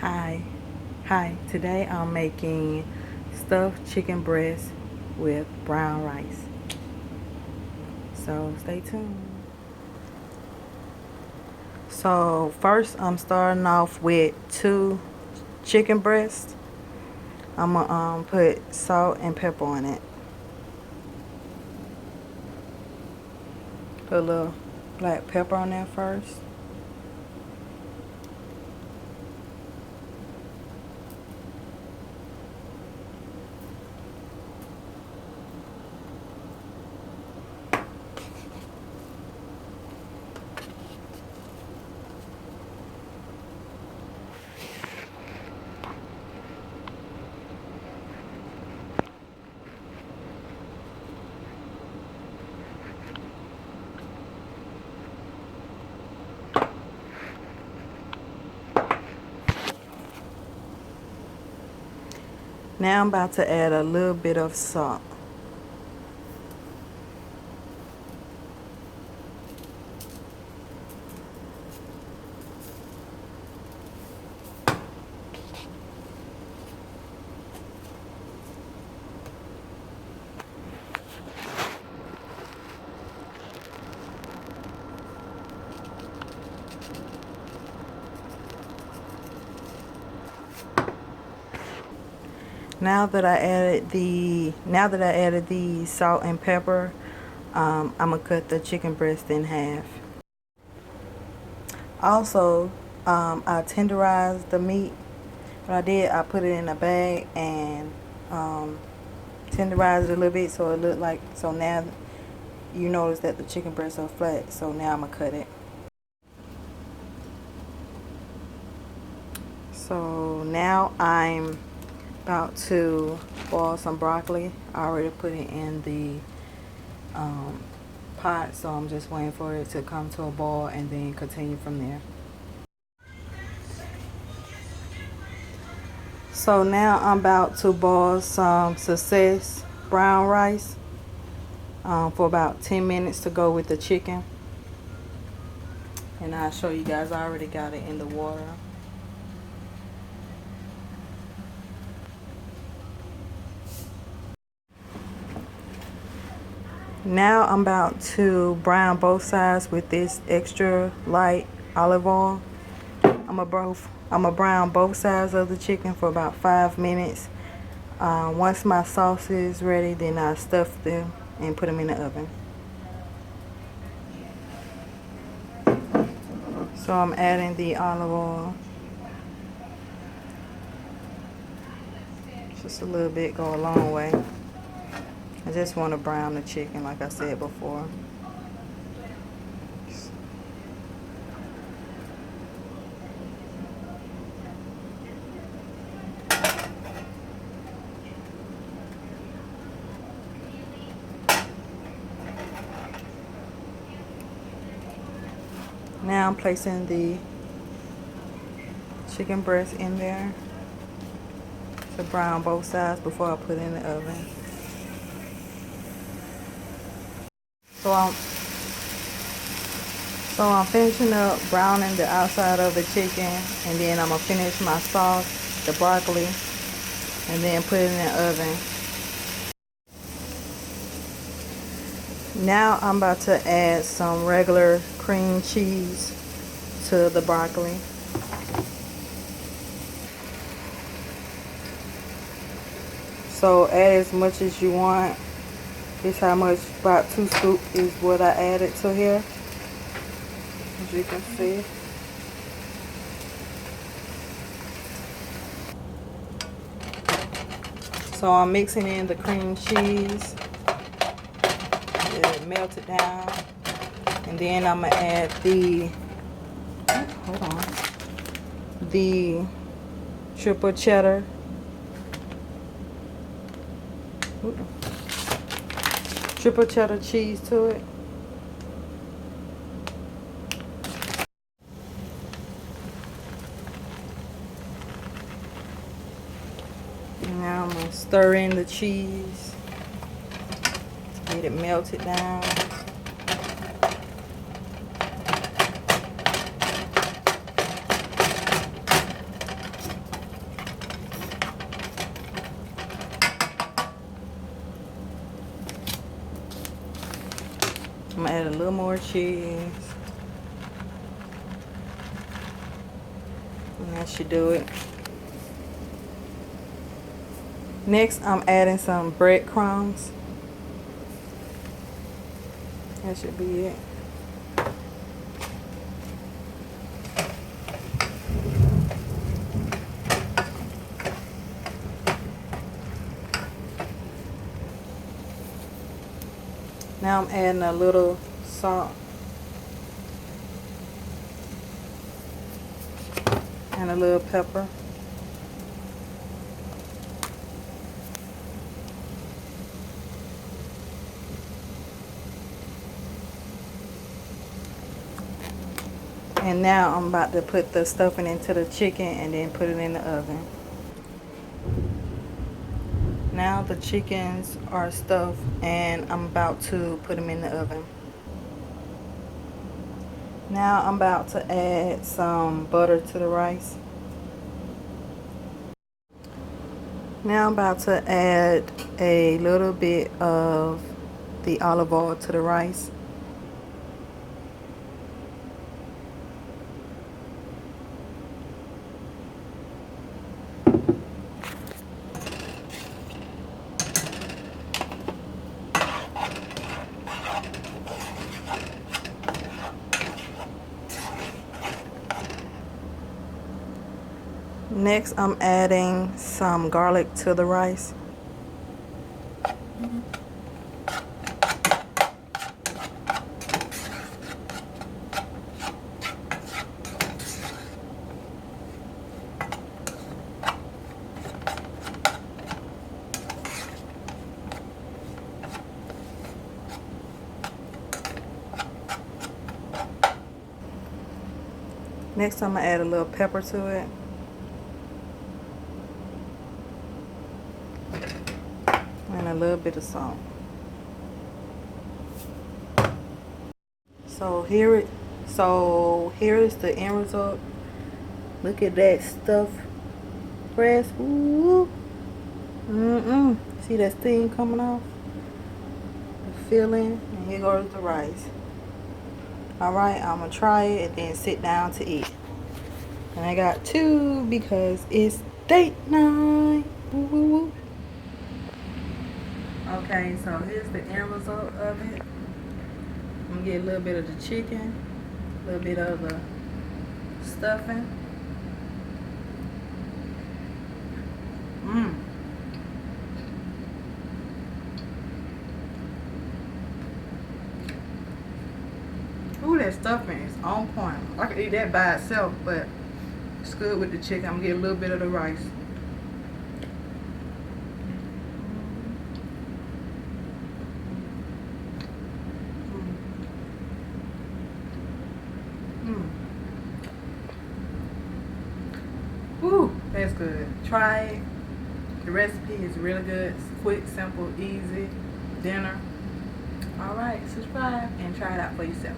Hi, today I'm making stuffed chicken breast with brown rice. So stay tuned. So first I'm starting off with 2 chicken breasts. I'm gonna put salt and pepper on it. Put a little black pepper on there first. Now I'm about to add a little bit of salt. Now that I added the salt and pepper, I'm gonna cut the chicken breast in half. Also, I tenderized the meat. What I did, I put it in a bag and tenderized it a little bit so it looked like. So now you notice that the chicken breasts are flat. So now I'm gonna cut it. So now I'm about to boil some broccoli. I already put it in the pot, so I'm just waiting for it to come to a boil and then continue from there. So now I'm about to boil some success brown rice for about 10 minutes to go with the chicken. And I'll show you guys, I already got it in the water. Now I'm about to brown both sides with this extra light olive oil. I'm gonna brown both sides of the chicken for about 5 minutes. Once my sauce is ready, then I stuff them and put them in the oven. So I'm adding the olive oil. Just a little bit go a long way. I just want to brown the chicken like I said before. Now I'm placing the chicken breast in there to brown both sides before I put it in the oven. So I'm finishing up browning the outside of the chicken, and then I'm gonna finish my sauce, the broccoli, and then put it in the oven. Now I'm about to add some regular cream cheese to the broccoli. So add as much as you want. This how much, about 2 scoops is what I added to here, as you can see. So I'm mixing in the cream cheese, melt it down, and then I'm gonna add the triple cheddar. Triple cheddar cheese to it. Now I'm going to stir in the cheese. Get it melted down. I'm gonna add a little more cheese. And that should do it. Next, I'm adding some breadcrumbs. That should be it. Now I'm adding a little salt and a little pepper. And now I'm about to put the stuffing into the chicken and then put it in the oven. Now the chickens are stuffed and I'm about to put them in the oven. Now I'm about to add some butter to the rice. Now I'm about to add a little bit of the olive oil to the rice. Next, I'm adding some garlic to the rice. Next, I'm gonna add a little pepper to it. And a little bit of salt. So here is the end result. Look at that stuffed breast. Ooh. See that steam coming off? The filling. And here goes the rice. Alright, I'm gonna try it and then sit down to eat. And I got two because it's date night. Woo, woo, woo. Okay, so here's the end result of it. I'm gonna get a little bit of the chicken, a little bit of the stuffing. Ooh, that stuffing is on point. I could eat that by itself, but it's good with the chicken. I'm gonna get a little bit of the rice. Ooh, that's good. Try it. The recipe is really good. It's quick, simple, easy dinner. Alright, subscribe and try it out for yourself.